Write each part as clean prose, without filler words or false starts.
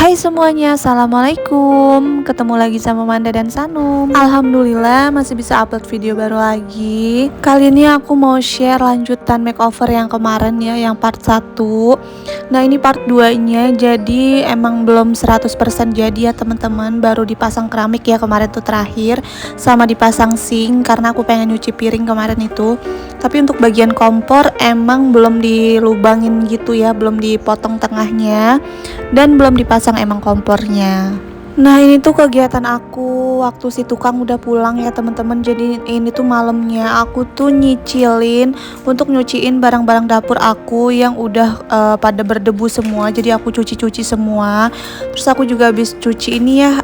Hai semuanya, assalamualaikum. Ketemu lagi sama Manda dan Sanum. Alhamdulillah masih bisa upload video baru lagi. Kali ini aku mau share lanjutan makeover yang kemarin ya, yang part 1. Nah ini part 2 nya, jadi emang belum 100% jadi ya teman-teman. Baru dipasang keramik ya kemarin tuh terakhir, sama dipasang sink karena aku pengen nyuci piring kemarin itu. Tapi untuk bagian kompor emang belum dilubangin gitu ya, belum dipotong tengahnya, dan belum dipasang emang kompornya. Nah ini tuh kegiatan aku waktu si tukang udah pulang ya teman-teman. Jadi ini tuh malamnya aku tuh nyicilin untuk nyuciin barang-barang dapur aku yang udah pada berdebu semua. Jadi aku cuci-cuci semua. Terus aku juga habis cuci ini ya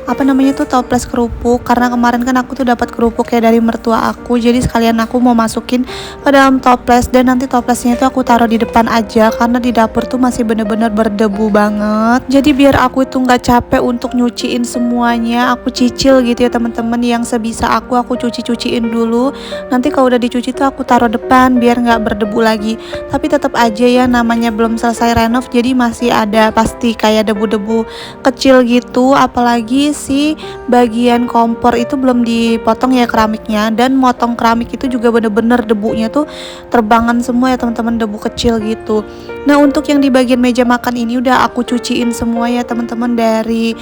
apa namanya tuh, toples kerupuk, karena kemarin kan aku tuh dapat kerupuk ya dari mertua aku. Jadi sekalian aku mau masukin ke dalam toples, dan nanti toplesnya itu aku taruh di depan aja karena di dapur tuh masih bener-bener berdebu banget. Jadi biar aku itu nggak capek untuk nyuciin semuanya, aku cicil gitu ya teman-teman. Yang sebisa aku cuci-cuciin dulu, nanti kalau udah dicuci tuh aku taruh depan biar nggak berdebu lagi. Tapi tetap aja ya, namanya belum selesai renov, jadi masih ada pasti kayak debu-debu kecil gitu. Apalagi si bagian kompor itu belum dipotong ya keramiknya, dan motong keramik itu juga bener-bener debunya tuh terbangan semua ya teman-teman, debu kecil gitu. Nah untuk yang di bagian meja makan ini udah aku cuciin semua ya teman-teman, dari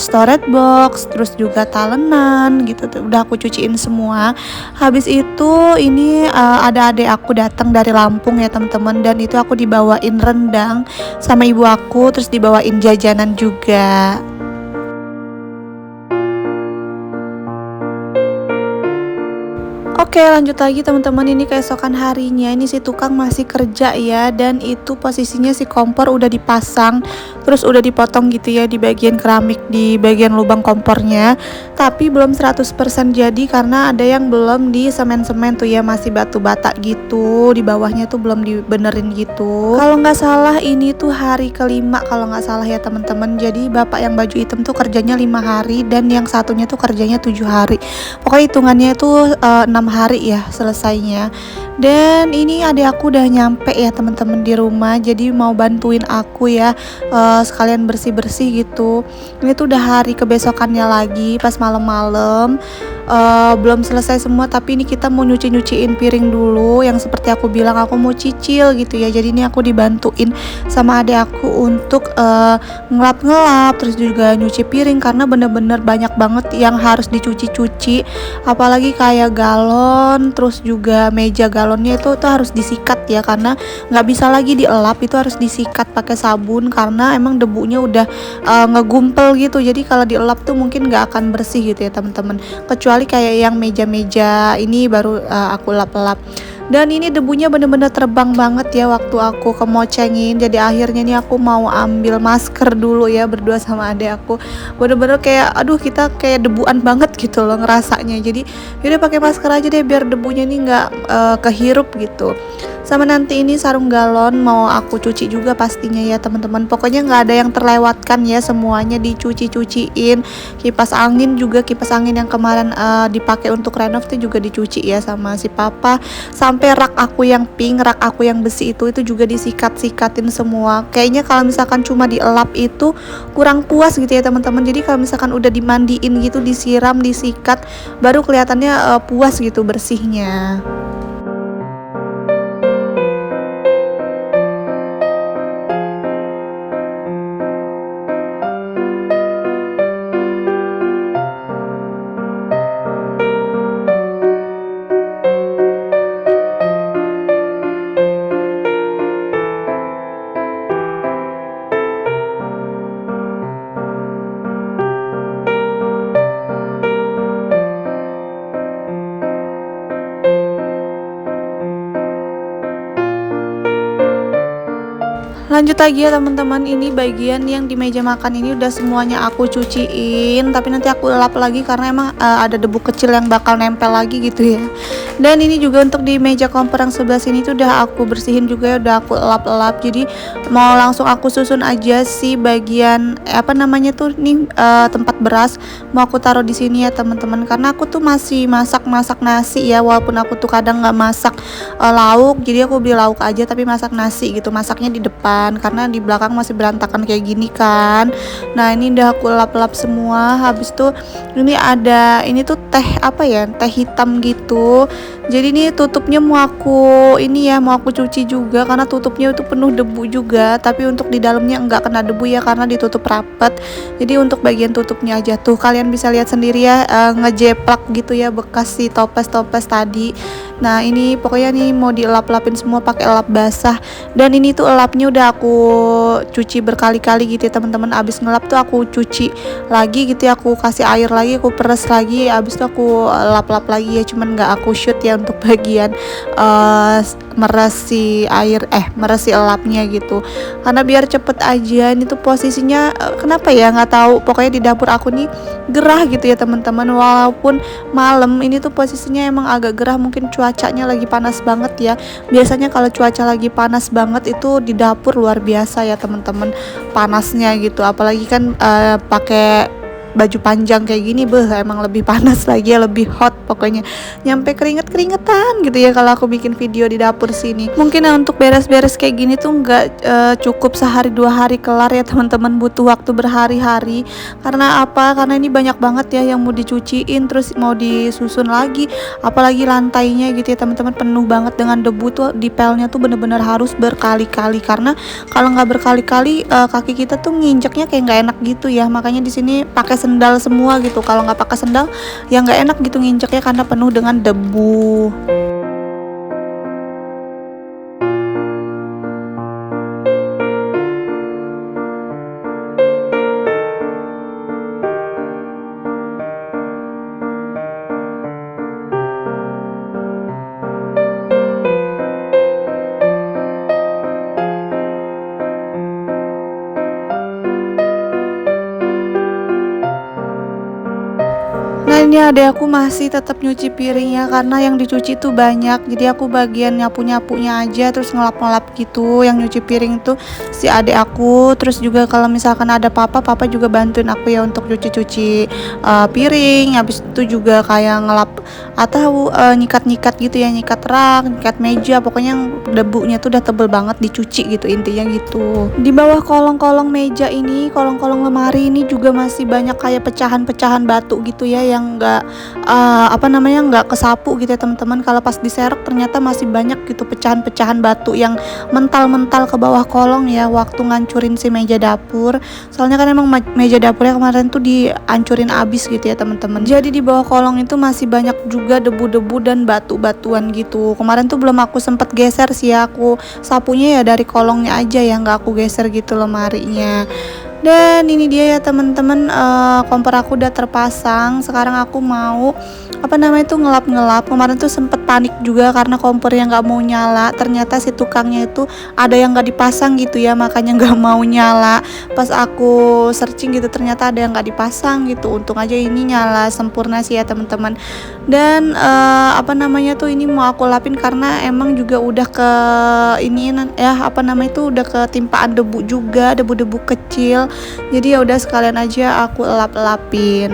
storage box, terus juga talenan gitu tuh udah aku cuciin semua. Habis itu ini ada adik aku datang dari Lampung ya teman-teman, dan itu aku dibawain rendang sama ibu aku, terus dibawain jajanan juga. Oke lanjut lagi teman-teman, ini keesokan harinya ini si tukang masih kerja ya, dan itu posisinya si kompor udah dipasang, terus udah dipotong gitu ya di bagian keramik, di bagian lubang kompornya. Tapi belum 100% jadi karena ada yang belum di semen-semen tuh ya, masih batu bata gitu, di bawahnya tuh belum dibenerin gitu. Kalau nggak salah ini tuh hari kelima kalau nggak salah ya teman-teman. Jadi bapak yang baju hitam tuh kerjanya 5 hari, dan yang satunya tuh kerjanya 7 hari. Pokoknya hitungannya itu 6 hari ya selesainya. Dan ini adik aku udah nyampe ya teman-teman di rumah, jadi mau bantuin aku ya sekalian bersih-bersih gitu. Ini tuh udah hari kebesokannya lagi pas malam-malam. Belum selesai semua, tapi ini kita mau nyuciin piring dulu. Yang seperti aku bilang, aku mau cicil gitu ya. Jadi ini aku dibantuin sama adik aku untuk ngelap-ngelap, terus juga nyuci piring, karena bener-bener banyak banget yang harus dicuci-cuci. Apalagi kayak galon, terus juga meja galonnya itu tuh harus disikat ya, karena nggak bisa lagi dielap, itu harus disikat pakai sabun karena emang debunya udah ngegumpel gitu. Jadi kalau dielap tuh mungkin nggak akan bersih gitu ya teman-teman, kecuali kayak yang meja-meja ini baru aku lap-lap. Dan ini debunya bener-bener terbang banget ya waktu aku kemocengin. Jadi akhirnya nih aku mau ambil masker dulu ya berdua sama adek aku. Bener-bener kayak aduh, kita kayak debuan banget gitu loh ngerasanya. Jadi yaudah pakai masker aja deh biar debunya nih nggak kehirup gitu. Sama nanti ini sarung galon mau aku cuci juga pastinya ya teman-teman. Pokoknya nggak ada yang terlewatkan ya, semuanya dicuci-cuciin. Kipas angin juga, kipas angin yang kemarin dipakai untuk renov tuh juga dicuci ya sama si papa. Sampai rak aku yang pink, rak aku yang besi itu juga disikat-sikatin semua. Kayaknya kalau misalkan cuma dielap itu kurang puas gitu ya teman-teman. Jadi kalau misalkan udah dimandiin gitu, disiram, disikat, baru kelihatannya puas gitu bersihnya. Lanjut lagi ya teman-teman, ini bagian yang di meja makan ini udah semuanya aku cuciin, tapi nanti aku lap lagi karena emang ada debu kecil yang bakal nempel lagi gitu ya. Dan ini juga untuk di meja kompor yang sebelah sini tuh udah aku bersihin juga ya, udah aku lap-lap. Jadi mau langsung aku susun aja sih bagian apa namanya tuh nih, tempat beras mau aku taruh di sini ya teman-teman, karena aku tuh masih masak nasi ya, walaupun aku tuh kadang nggak masak lauk, jadi aku beli lauk aja tapi masak nasi gitu, masaknya di depan karena di belakang masih berantakan kayak gini kan. Nah ini udah aku lap-lap semua. Habis tuh ini ada, ini tuh teh apa ya, teh hitam gitu. Jadi ini tutupnya mau aku ini ya, mau aku cuci juga karena tutupnya itu penuh debu juga, tapi untuk di dalamnya enggak kena debu ya karena ditutup rapet. Jadi untuk bagian tutupnya aja tuh kalian bisa lihat sendiri ya, ngejeplak gitu ya bekas si toples-toples tadi. Nah ini pokoknya nih mau dilap-lapin semua pakai lap basah, dan ini tuh elapnya udah aku cuci berkali-kali gitu ya teman-teman. Abis ngelap tuh aku cuci lagi gitu ya, aku kasih air lagi, aku peres lagi, abis itu aku lap-lap lagi ya, cuman nggak aku shoot ya untuk bagian meres si meres si elapnya gitu, karena biar cepet aja. Ini tuh posisinya kenapa ya nggak tahu, pokoknya di dapur aku nih gerah gitu ya teman-teman, walaupun malam ini tuh posisinya emang agak gerah, mungkin cuacanya lagi panas banget ya. Biasanya kalau cuaca lagi panas banget itu di dapur luar biasa ya teman-teman, panasnya gitu, apalagi kan pakai baju panjang kayak gini, emang lebih panas lagi ya, lebih hot pokoknya, nyampe keringetan gitu ya kalau aku bikin video di dapur sini. Mungkin untuk beres-beres kayak gini tuh nggak cukup sehari 2 hari kelar ya teman-teman, butuh waktu berhari-hari. Karena apa? Karena ini banyak banget ya yang mau dicuciin, terus mau disusun lagi, apalagi lantainya gitu ya teman-teman, penuh banget dengan debu tuh. Dipelnya tuh bener-bener harus berkali-kali, karena kalau nggak berkali-kali kaki kita tuh nginjeknya kayak nggak enak gitu ya. Makanya di sini pakai sendal semua gitu, kalau nggak pakai sendal ya nggak enak gitu nginjeknya karena penuh dengan debu. Nah ini adek aku masih tetap nyuci piring ya, karena yang dicuci tuh banyak, jadi aku bagian nyapu-nyapunya aja, terus ngelap-ngelap gitu. Yang nyuci piring tuh si adek aku, terus juga kalau misalkan ada papa juga bantuin aku ya untuk cuci-cuci piring. Habis itu juga kayak ngelap atau nyikat-nyikat gitu ya, nyikat rak, nyikat meja, pokoknya yang debunya tuh udah tebel banget dicuci gitu, intinya gitu. Di bawah kolong-kolong meja ini, kolong-kolong lemari ini juga masih banyak kayak pecahan-pecahan batu gitu ya, yang nggak nggak kesapu gitu ya teman-teman. Kalau pas diserok ternyata masih banyak gitu pecahan-pecahan batu yang mental-mental ke bawah kolong ya, waktu ngancurin si meja dapur. Soalnya kan emang meja dapurnya kemarin tuh dihancurin abis gitu ya teman-teman. Jadi di bawah kolong itu masih banyak juga debu-debu dan batu-batuan gitu. Kemarin tuh belum aku sempet geser sih ya, aku sapunya ya dari kolongnya aja ya, nggak aku geser gitu lemarinya. Dan ini dia ya teman-teman, kompor aku udah terpasang. Sekarang aku mau ngelap-ngelap. Kemarin tuh sempet panik juga karena kompornya nggak mau nyala. Ternyata si tukangnya itu ada yang nggak dipasang gitu ya, makanya nggak mau nyala. Pas aku searching gitu ternyata ada yang nggak dipasang gitu. Untung aja ini nyala sempurna sih ya teman-teman. Dan ini mau aku lapin karena emang juga udah ke udah ketimpaan debu juga, debu-debu kecil. Jadi ya udah sekalian aja aku lap-lapin.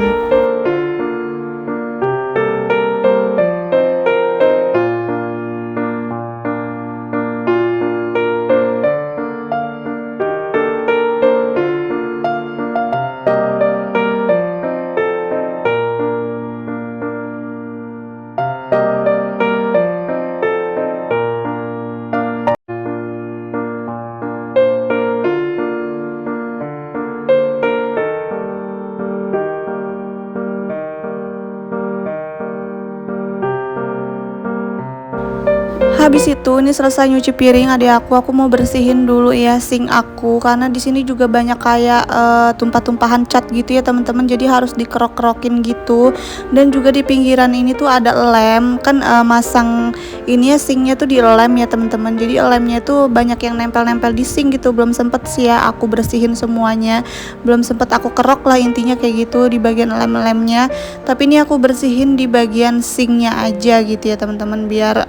Habis itu ini selesai nyuci piring adik aku mau bersihin dulu ya sink aku karena di sini juga banyak kayak tumpah-tumpahan cat gitu ya teman-teman, jadi harus dikerok-kerokin gitu. Dan juga di pinggiran ini tuh ada lem kan, masang ini ya sinknya tuh di lem ya teman-teman, jadi lemnya tuh banyak yang nempel-nempel di sink gitu, belum sempet sih ya aku bersihin semuanya, belum sempet aku kerok lah intinya kayak gitu di bagian lem-lemnya. Tapi ini aku bersihin di bagian sinknya aja gitu ya teman-teman, biar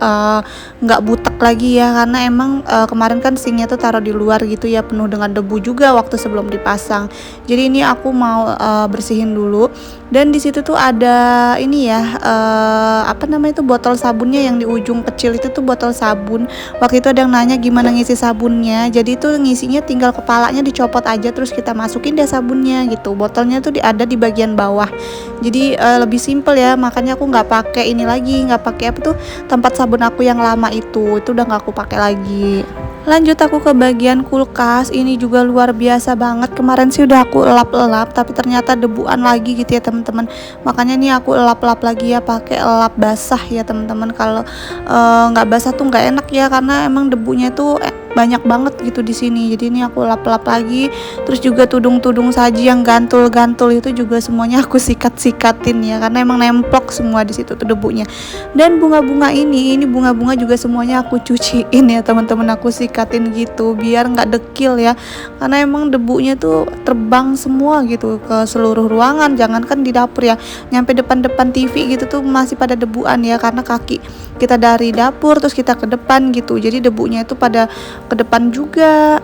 nggak butek lagi ya, karena emang kemarin kan sinknya tuh taruh di luar gitu ya, penuh dengan debu juga waktu sebelum dipasang. Jadi ini aku mau bersihin dulu. Dan di situ tuh ada ini ya, apa namanya itu, botol sabunnya yang di ujung kecil itu tuh botol sabun. Waktu itu ada yang nanya gimana ngisi sabunnya, jadi itu ngisinya tinggal kepalanya dicopot aja terus kita masukin deh sabunnya gitu. Botolnya tuh ada di bagian bawah, jadi lebih simple ya, makanya aku nggak pakai ini lagi, nggak pakai apa tuh tempat sabun aku yang lama itu udah nggak aku pakai lagi. Lanjut aku ke bagian kulkas, ini juga luar biasa banget. Kemarin sih udah aku elap-elap tapi ternyata debuan lagi gitu ya teman-teman, makanya nih aku elap-elap lagi ya pakai elap basah ya teman-teman. Kalau nggak basah tuh nggak enak ya, karena emang debunya tuh banyak banget gitu di sini. Jadi ini aku lap-lap lagi. Terus juga tudung-tudung saji yang gantul-gantul itu juga semuanya aku sikat-sikatin ya, karena emang nemplok semua di situ tuh debunya. Dan bunga-bunga ini bunga-bunga juga semuanya aku cuciin ya teman-teman, aku sikatin gitu biar nggak dekil ya, karena emang debunya tuh terbang semua gitu ke seluruh ruangan, jangankan di dapur ya, nyampe depan-depan TV gitu tuh masih pada debuan ya, karena kaki kita dari dapur terus kita ke depan gitu, jadi debunya itu pada ke depan juga.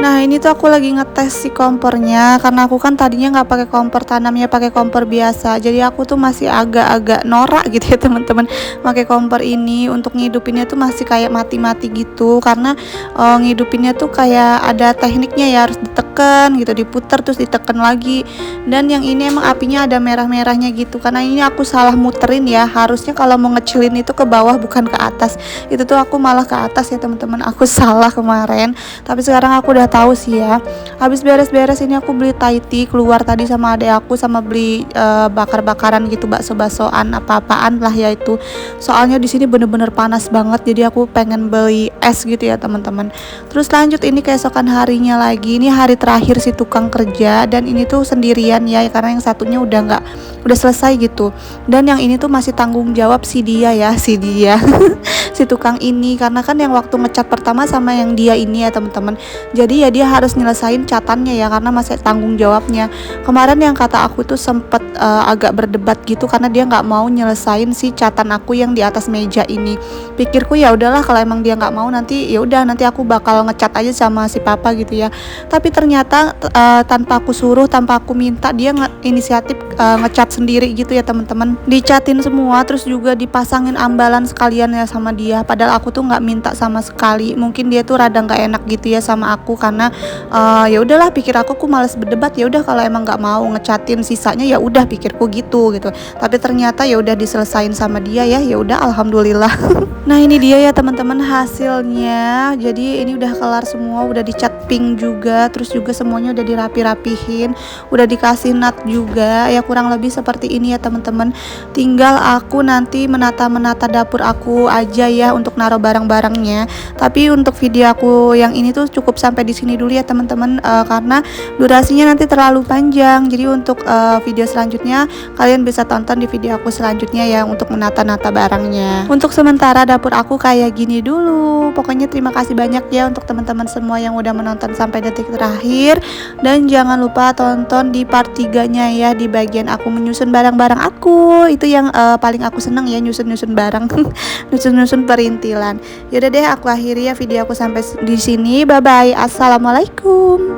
Nah ini tuh aku lagi ngetes si kompornya, karena aku kan tadinya nggak pakai kompor tanam ya, pakai kompor biasa. Jadi aku tuh masih agak-agak norak gitu ya teman-teman, pakai kompor ini untuk ngidupinnya tuh masih kayak mati-mati gitu, karena ngidupinnya tuh kayak ada tekniknya ya, harus ditekan gitu, diputer terus ditekan lagi. Dan yang ini emang apinya ada merah-merahnya gitu, karena ini aku salah muterin ya, harusnya kalau mau ngecilin itu ke bawah bukan ke atas. Itu tuh aku malah ke atas ya teman-teman, aku salah kemarin. Tapi sekarang aku udah tahu sih ya. Habis beres-beres ini aku beli Thai tea keluar tadi sama adek aku, sama beli bakar-bakaran gitu, bakso-baksoan apa-apaan lah ya itu. Soalnya di sini bener-bener panas banget, jadi aku pengen beli es gitu ya teman-teman. Terus lanjut ini keesokan harinya lagi, ini hari terakhir si tukang kerja, dan ini tuh sendirian ya, karena yang satunya udah selesai gitu. Dan yang ini tuh masih tanggung jawab si dia ya, si tukang ini, karena kan yang waktu ngecat pertama sama yang dia ini ya teman-teman. Jadi ya dia harus nyelesain catannya ya, karena masih tanggung jawabnya. Kemarin yang kata aku tuh sempet agak berdebat gitu, karena dia nggak mau nyelesain si catan aku yang di atas meja ini. Pikirku ya udahlah, kalau emang dia nggak mau nanti ya udah, nanti aku bakal ngecat aja sama si papa gitu ya. Tapi ternyata tanpa aku suruh, tanpa aku minta, dia inisiatif ngecat sendiri gitu ya teman-teman. Dicatin semua, terus juga dipasangin ambalan sekalian ya sama dia. Padahal aku tuh nggak minta sama sekali. Mungkin dia tuh rada nggak enak gitu ya sama aku, karena ya udahlah, pikir aku males berdebat, ya udah kalau emang nggak mau ngecatin sisanya ya udah, pikirku gitu. Tapi ternyata ya udah diselesain sama dia ya, ya udah alhamdulillah. Nah ini dia ya teman-teman hasilnya. Jadi ini udah kelar semua, udah dicat pink juga, terus juga semuanya udah dirapi-rapihin, udah dikasih nut juga ya, kurang lebih seperti ini ya teman-teman. Tinggal aku nanti menata dapur aku aja ya untuk naruh barang-barangnya. Tapi untuk video aku yang ini tuh cukup sampai di sini dulu ya teman-teman, karena durasinya nanti terlalu panjang. Jadi untuk video selanjutnya kalian bisa tonton di video aku selanjutnya ya, untuk menata-nata barangnya. Untuk sementara dapur aku kayak gini dulu. Pokoknya terima kasih banyak ya untuk teman-teman semua yang udah menonton sampai detik terakhir, dan jangan lupa tonton di part 3-nya ya, di bagian aku menyusun barang-barang aku. Itu yang paling aku seneng ya, nyusun-nyusun barang, nyusun-nyusun perintilan. Yaudah deh, aku akhiri ya video aku sampai di sini. Bye bye, assalamualaikum.